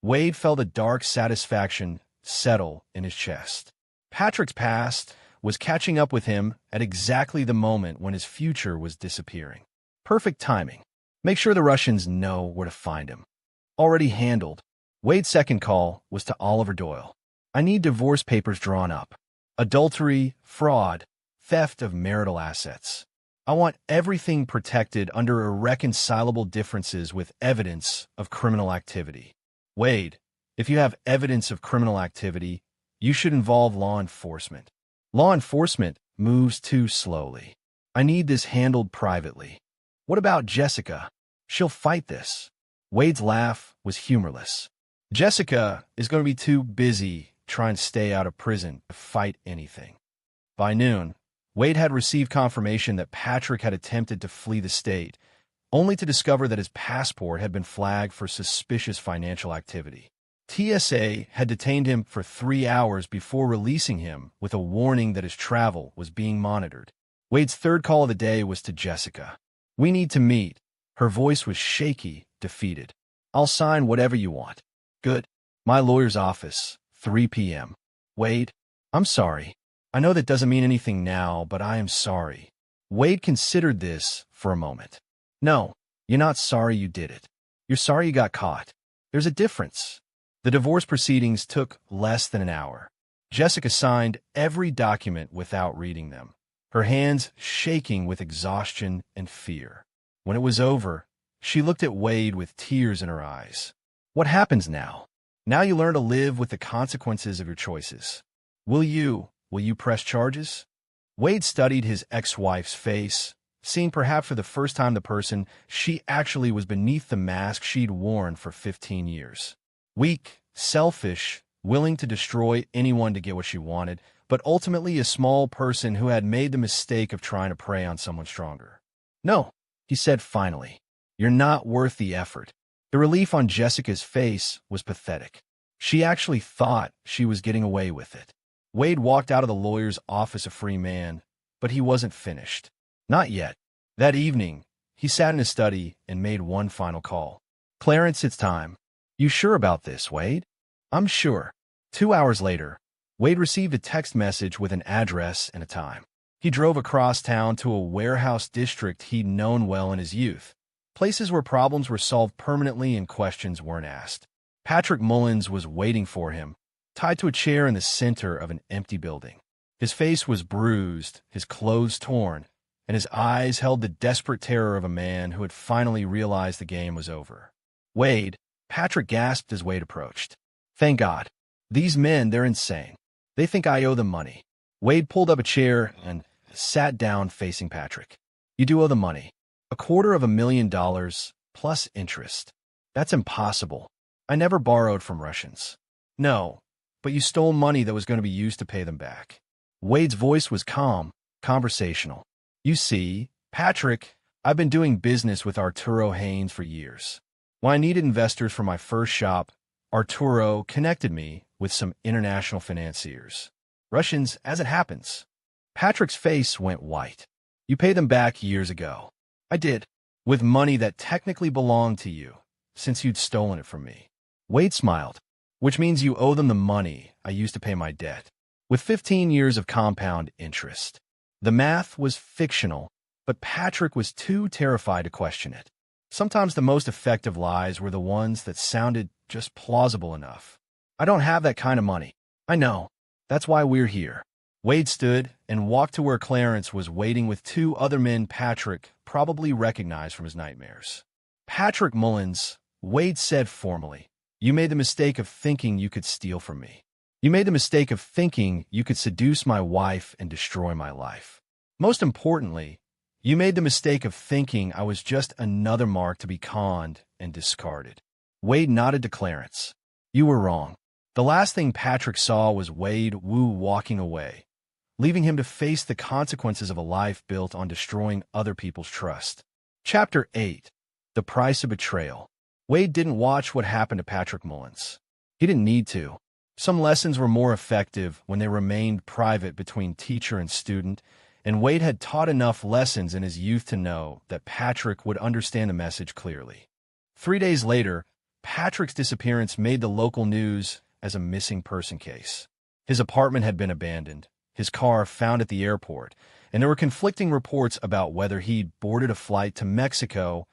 Wade felt a dark satisfaction settle in his chest. Patrick's past was catching up with him at exactly the moment when his future was disappearing. Perfect timing. Make sure the Russians know where to find him. Already handled. Wade's second call was to Oliver Doyle. I need divorce papers drawn up. Adultery, fraud, theft of marital assets. I want everything protected under irreconcilable differences with evidence of criminal activity. Wade, if you have evidence of criminal activity, you should involve law enforcement. Law enforcement moves too slowly. I need this handled privately. What about Jessica? She'll fight this. Wade's laugh was humorless. Jessica is going to be too busy trying to stay out of prison to fight anything. By noon, Wade had received confirmation that Patrick had attempted to flee the state, only to discover that his passport had been flagged for suspicious financial activity. TSA had detained him for 3 hours before releasing him with a warning that his travel was being monitored. Wade's third call of the day was to Jessica. "We need to meet." Her voice was shaky, defeated. "I'll sign whatever you want." "Good. My lawyer's office, 3 p.m. "Wade, I'm sorry. I know that doesn't mean anything now, but I am sorry." Wade considered this for a moment. "No, you're not sorry you did it. You're sorry you got caught. There's a difference." The divorce proceedings took less than an hour. Jessica signed every document without reading them, her hands shaking with exhaustion and fear. When it was over, she looked at Wade with tears in her eyes. "What happens now? Now you learn to live with the consequences of your choices. Will you press charges?" Wade studied his ex-wife's face, seeing perhaps for the first time the person she actually was beneath the mask she'd worn for 15 years. Weak, selfish, willing to destroy anyone to get what she wanted, but ultimately a small person who had made the mistake of trying to prey on someone stronger. "No," he said finally. "You're not worth the effort." The relief on Jessica's face was pathetic. She actually thought she was getting away with it. Wade walked out of the lawyer's office a free man, but he wasn't finished. Not yet. That evening, he sat in his study and made one final call. "Clarence, it's time." "You sure about this, Wade?" "I'm sure." 2 hours later, Wade received a text message with an address and a time. He drove across town to a warehouse district he'd known well in his youth, places where problems were solved permanently and questions weren't asked. Patrick Mullins was waiting for him, tied to a chair in the center of an empty building. His face was bruised, his clothes torn, and his eyes held the desperate terror of a man who had finally realized the game was over. "Wade," Patrick gasped as Wade approached. "Thank God. These men, they're insane. They think I owe them money." Wade pulled up a chair and sat down facing Patrick. "You do owe them money. $250,000 plus interest." "That's impossible. I never borrowed from Russians." "No, but you stole money that was going to be used to pay them back." Wade's voice was calm, conversational. "You see, Patrick, I've been doing business with Arturo Haynes for years. When I needed investors for my first shop, Arturo connected me with some international financiers. Russians, as it happens." Patrick's face went white. "You paid them back years ago." "I did, with money that technically belonged to you, since you'd stolen it from me." Wade smiled. "Which means you owe them the money I used to pay my debt, with 15 years of compound interest." The math was fictional, but Patrick was too terrified to question it. Sometimes the most effective lies were the ones that sounded just plausible enough. "I don't have that kind of money." "I know. That's why we're here." Wade stood and walked to where Clarence was waiting with 2 other men Patrick probably recognized from his nightmares. "Patrick Mullins," Wade said formally, "you made the mistake of thinking you could steal from me. You made the mistake of thinking you could seduce my wife and destroy my life. Most importantly, you made the mistake of thinking I was just another mark to be conned and discarded." Wade nodded to Clarence. "You were wrong." The last thing Patrick saw was Wade Wu walking away, leaving him to face the consequences of a life built on destroying other people's trust. Chapter 8. The Price of Betrayal. Wade didn't watch what happened to Patrick Mullins. He didn't need to. Some lessons were more effective when they remained private between teacher and student, and Wade had taught enough lessons in his youth to know that Patrick would understand the message clearly. 3 days later, Patrick's disappearance made the local news as a missing person case. His apartment had been abandoned, his car found at the airport, and there were conflicting reports about whether he'd boarded a flight to Mexico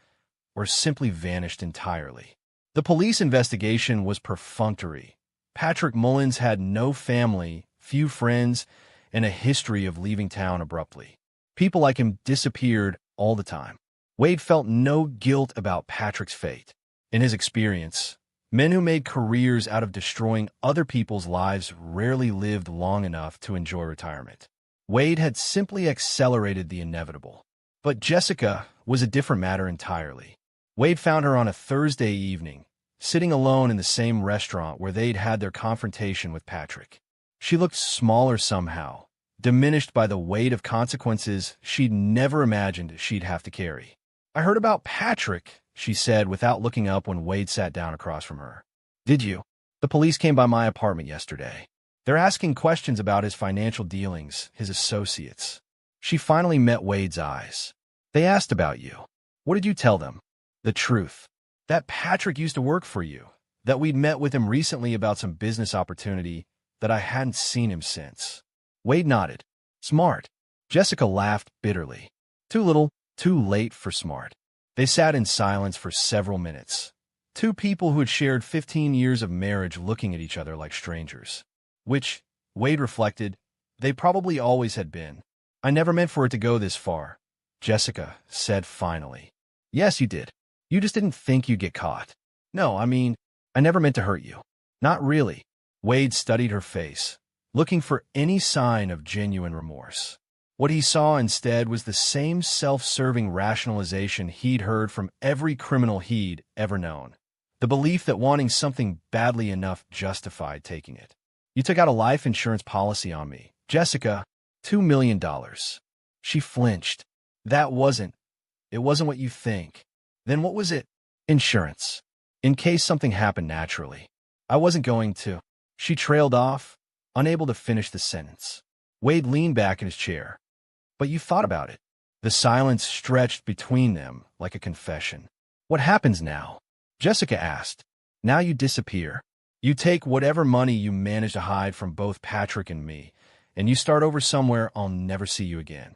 or simply vanished entirely. The police investigation was perfunctory. Patrick Mullins had no family, few friends, and a history of leaving town abruptly. People like him disappeared all the time. Wade felt no guilt about Patrick's fate. In his experience, men who made careers out of destroying other people's lives rarely lived long enough to enjoy retirement. Wade had simply accelerated the inevitable. But Jessica was a different matter entirely. Wade found her on a Thursday evening, sitting alone in the same restaurant where they'd had their confrontation with Patrick. She looked smaller somehow, diminished by the weight of consequences she'd never imagined she'd have to carry. "I heard about Patrick," she said without looking up when Wade sat down across from her. "Did you? The police came by my apartment yesterday. They're asking questions about his financial dealings, his associates." She finally met Wade's eyes. "They asked about you. What did you tell them?" "The truth. That Patrick used to work for you, that we'd met with him recently about some business opportunity, that I hadn't seen him since." Wade nodded. "Smart." Jessica laughed bitterly. "Too little, too late for smart." They sat in silence for several minutes. Two people who had shared 15 years of marriage looking at each other like strangers. Which, Wade reflected, they probably always had been. "I never meant for it to go this far," Jessica said finally. "Yes, you did. You just didn't think you'd get caught." "No, I never meant to hurt you." "Not really." Wade studied her face, looking for any sign of genuine remorse. What he saw instead was the same self-serving rationalization he'd heard from every criminal he'd ever known. The belief that wanting something badly enough justified taking it. "You took out a life insurance policy on me, Jessica. $2 million. She flinched. It wasn't what you think." "Then what was it?" "Insurance. In case something happened naturally." "I wasn't going to." She trailed off, unable to finish the sentence. Wade leaned back in his chair. "But you thought about it." The silence stretched between them like a confession. "What happens now?" Jessica asked. "Now you disappear. You take whatever money you manage to hide from both Patrick and me, and you start over somewhere I'll never see you again.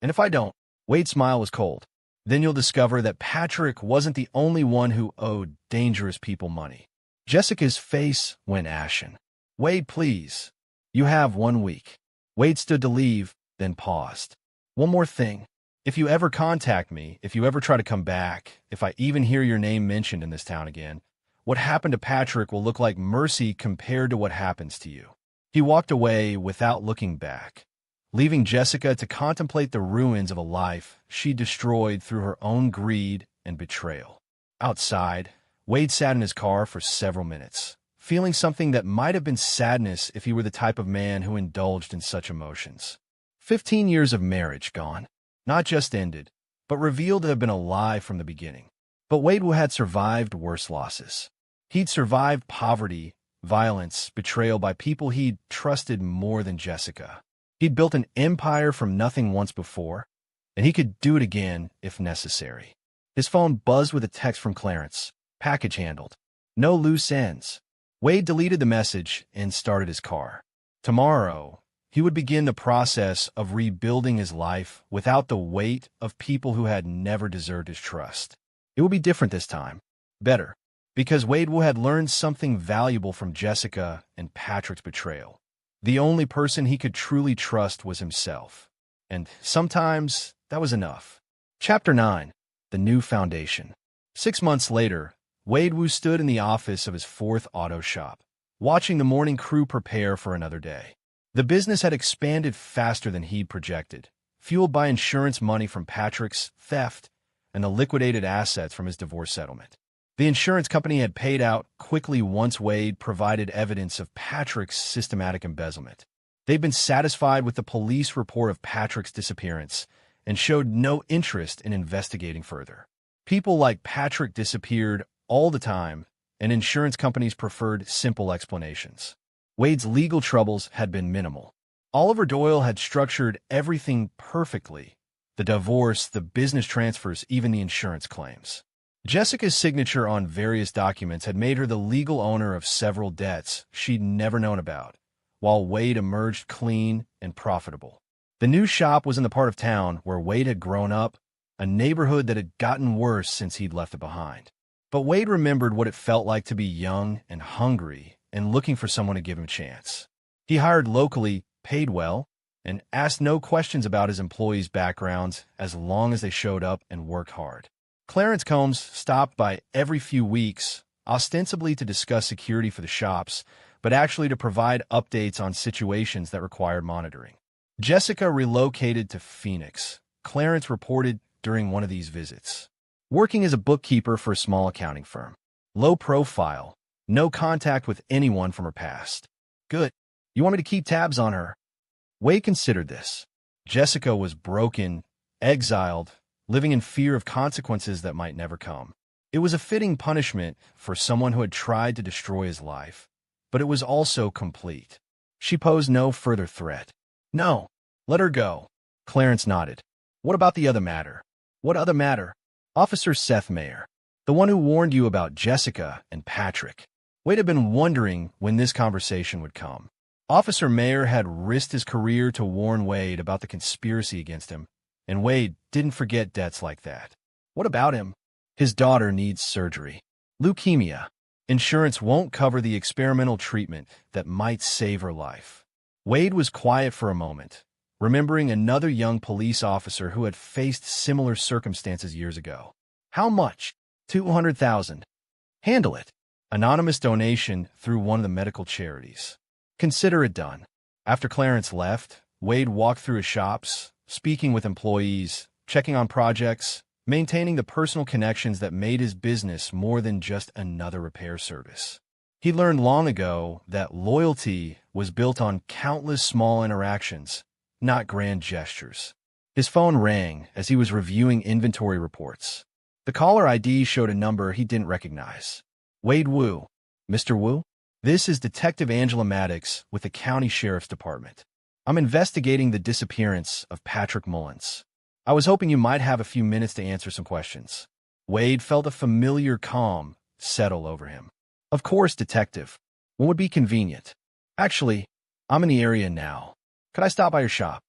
And if I don't," Wade's smile was cold, "then you'll discover that Patrick wasn't the only one who owed dangerous people money." Jessica's face went ashen. "Wade, please. You have 1 week." Wade stood to leave, then paused. "One more thing. If you ever contact me, if you ever try to come back, if I even hear your name mentioned in this town again, what happened to Patrick will look like mercy compared to what happens to you." He walked away without looking back, leaving Jessica to contemplate the ruins of a life she destroyed through her own greed and betrayal. Outside, Wade sat in his car for several minutes, feeling something that might have been sadness if he were the type of man who indulged in such emotions. 15 years of marriage gone. Not just ended, but revealed to have been a lie from the beginning. But Wade had survived worse losses. He'd survived poverty, violence, betrayal by people he'd trusted more than Jessica. He'd built an empire from nothing once before, and he could do it again if necessary. His phone buzzed with a text from Clarence. "Package handled. No loose ends." Wade deleted the message and started his car. Tomorrow, he would begin the process of rebuilding his life without the weight of people who had never deserved his trust. It would be different this time. Better. Because Wade had learned something valuable from Jessica and Patrick's betrayal. The only person he could truly trust was himself. And sometimes that was enough. Chapter 9. The New Foundation. 6 months later, Wade stood in the office of his fourth auto shop, watching the morning crew prepare for another day. The business had expanded faster than he'd projected, fueled by insurance money from Patrick's theft and the liquidated assets from his divorce settlement. The insurance company had paid out quickly once Wade provided evidence of Patrick's systematic embezzlement. They'd been satisfied with the police report of Patrick's disappearance and showed no interest in investigating further. People like Patrick disappeared all the time, and insurance companies preferred simple explanations. Wade's legal troubles had been minimal. Oliver Doyle had structured everything perfectly: the divorce, the business transfers, even the insurance claims. Jessica's signature on various documents had made her the legal owner of several debts she'd never known about, while Wade emerged clean and profitable. The new shop was in the part of town where Wade had grown up, a neighborhood that had gotten worse since he'd left it behind. But Wade remembered what it felt like to be young and hungry and looking for someone to give him a chance. He hired locally, paid well, and asked no questions about his employees' backgrounds as long as they showed up and worked hard. Clarence Combs stopped by every few weeks, ostensibly to discuss security for the shops, but actually to provide updates on situations that required monitoring. Jessica relocated to Phoenix. Clarence reported during one of these visits. Working as a bookkeeper for a small accounting firm. Low profile. No contact with anyone from her past. Good. You want me to keep tabs on her? Wade considered this. Jessica was broken, exiled, living in fear of consequences that might never come. It was a fitting punishment for someone who had tried to destroy his life, but it was also complete. She posed no further threat. No, let her go. Clarence nodded. What about the other matter? What other matter? Officer Seth Mayer, the one who warned you about Jessica and Patrick. Wade had been wondering when this conversation would come. Officer Mayer had risked his career to warn Wade about the conspiracy against him, and Wade didn't forget debts like that. What about him? His daughter needs surgery. Leukemia. Insurance won't cover the experimental treatment that might save her life. Wade was quiet for a moment, remembering another young police officer who had faced similar circumstances years ago. How much? $200,000. Handle it. Anonymous donation through one of the medical charities. Consider it done. After Clarence left, Wade walked through his shops, speaking with employees, checking on projects, maintaining the personal connections that made his business more than just another repair service. He learned long ago that loyalty was built on countless small interactions, not grand gestures. His phone rang as he was reviewing inventory reports. The caller ID showed a number he didn't recognize. Wade Wu. Mr. Wu? This is Detective Angela Maddox with the County Sheriff's Department. I'm investigating the disappearance of Patrick Mullins. I was hoping you might have a few minutes to answer some questions. Wade felt a familiar calm settle over him. Of course, Detective. When would be convenient? Actually, I'm in the area now. Could I stop by your shop?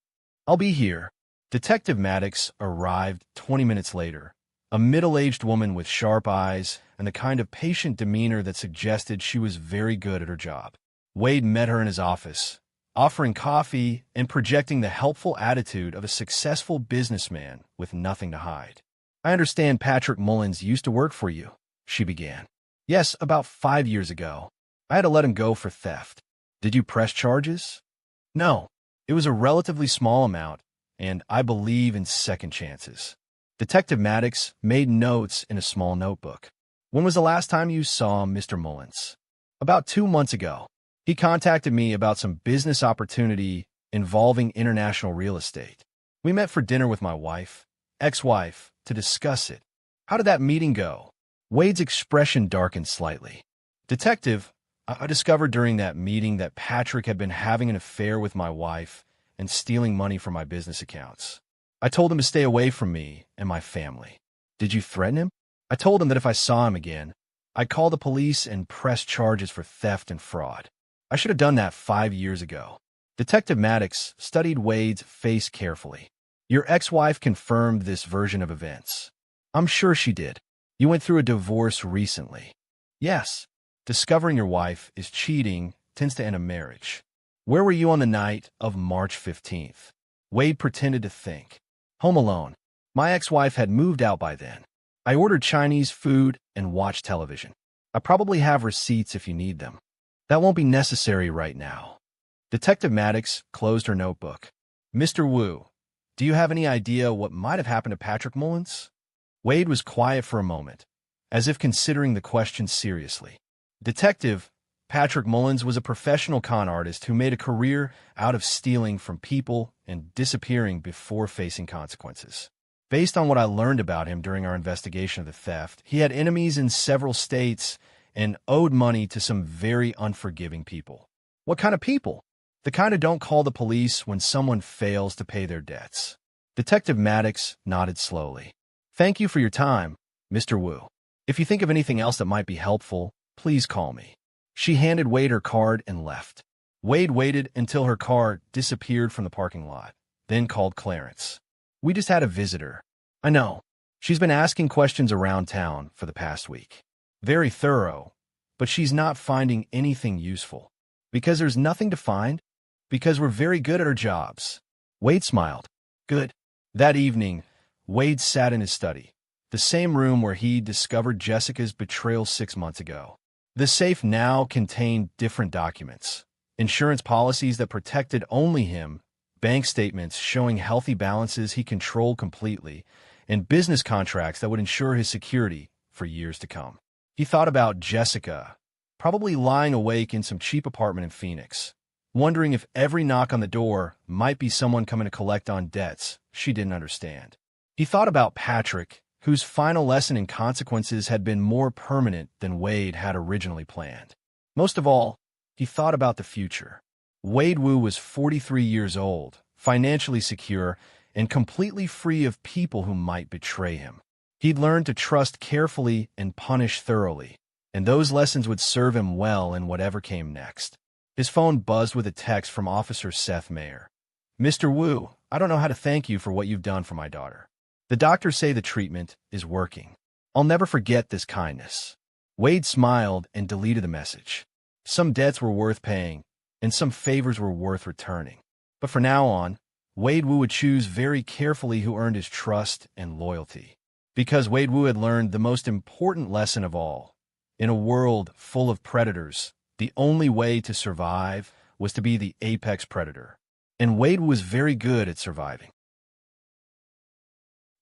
I'll be here. Detective Maddox arrived 20 minutes later, a middle-aged woman with sharp eyes and the kind of patient demeanor that suggested she was very good at her job. Wade met her in his office, offering coffee and projecting the helpful attitude of a successful businessman with nothing to hide. I understand Patrick Mullins used to work for you, she began. Yes, about 5 years ago. I had to let him go for theft. Did you press charges? No. It was a relatively small amount, and I believe in second chances. Detective Maddox made notes in a small notebook. When was the last time you saw Mr. Mullins? About 2 months ago. He contacted me about some business opportunity involving international real estate. We met for dinner with my wife, ex-wife, to discuss it. How did that meeting go? Wade's expression darkened slightly. Detective, I discovered during that meeting that Patrick had been having an affair with my wife and stealing money from my business accounts. I told him to stay away from me and my family. Did you threaten him? I told him that if I saw him again, I'd call the police and press charges for theft and fraud. I should have done that 5 years ago. Detective Maddox studied Wade's face carefully. Your ex-wife confirmed this version of events. I'm sure she did. You went through a divorce recently. Yes. Discovering your wife is cheating tends to end a marriage. Where were you on the night of March 15th? Wade pretended to think. Home alone. My ex-wife had moved out by then. I ordered Chinese food and watched television. I probably have receipts if you need them. That won't be necessary right now. Detective Maddox closed her notebook. Mr. Wu, do you have any idea what might have happened to Patrick Mullins? Wade was quiet for a moment, as if considering the question seriously. Detective, Patrick Mullins was a professional con artist who made a career out of stealing from people and disappearing before facing consequences. Based on what I learned about him during our investigation of the theft, he had enemies in several states and owed money to some very unforgiving people. What kind of people? The kind who don't call the police when someone fails to pay their debts. Detective Maddox nodded slowly. Thank you for your time, Mr. Wu. If you think of anything else that might be helpful, please call me. She handed Wade her card and left. Wade waited until her car disappeared from the parking lot, then called Clarence. We just had a visitor. I know. She's been asking questions around town for the past week. Very thorough, but she's not finding anything useful. Because there's nothing to find? Because we're very good at our jobs. Wade smiled. Good. That evening, Wade sat in his study, the same room where he discovered Jessica's betrayal 6 months ago. The safe now contained different documents, insurance policies that protected only him, bank statements showing healthy balances he controlled completely, and business contracts that would ensure his security for years to come. He thought about Jessica, probably lying awake in some cheap apartment in Phoenix, wondering if every knock on the door might be someone coming to collect on debts she didn't understand. He thought about Patrick, whose final lesson in consequences had been more permanent than Wade had originally planned. Most of all, he thought about the future. Wade Wu was 43 years old, financially secure, and completely free of people who might betray him. He'd learned to trust carefully and punish thoroughly, and those lessons would serve him well in whatever came next. His phone buzzed with a text from Officer Seth Mayer. "Mr. Wu, I don't know how to thank you for what you've done for my daughter. The doctors say the treatment is working. I'll never forget this kindness." Wade smiled and deleted the message. Some debts were worth paying, and some favors were worth returning. But from now on, Wade Wu would choose very carefully who earned his trust and loyalty. Because Wade Wu had learned the most important lesson of all. In a world full of predators, the only way to survive was to be the apex predator. And Wade Wu was very good at surviving.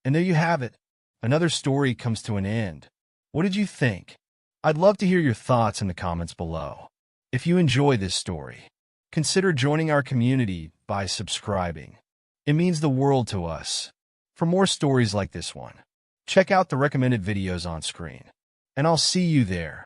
And there you have it. Another story comes to an end. What did you think? I'd love to hear your thoughts in the comments below. If you enjoy this story, consider joining our community by subscribing. It means the world to us. For more stories like this one, check out the recommended videos on screen. And I'll see you there.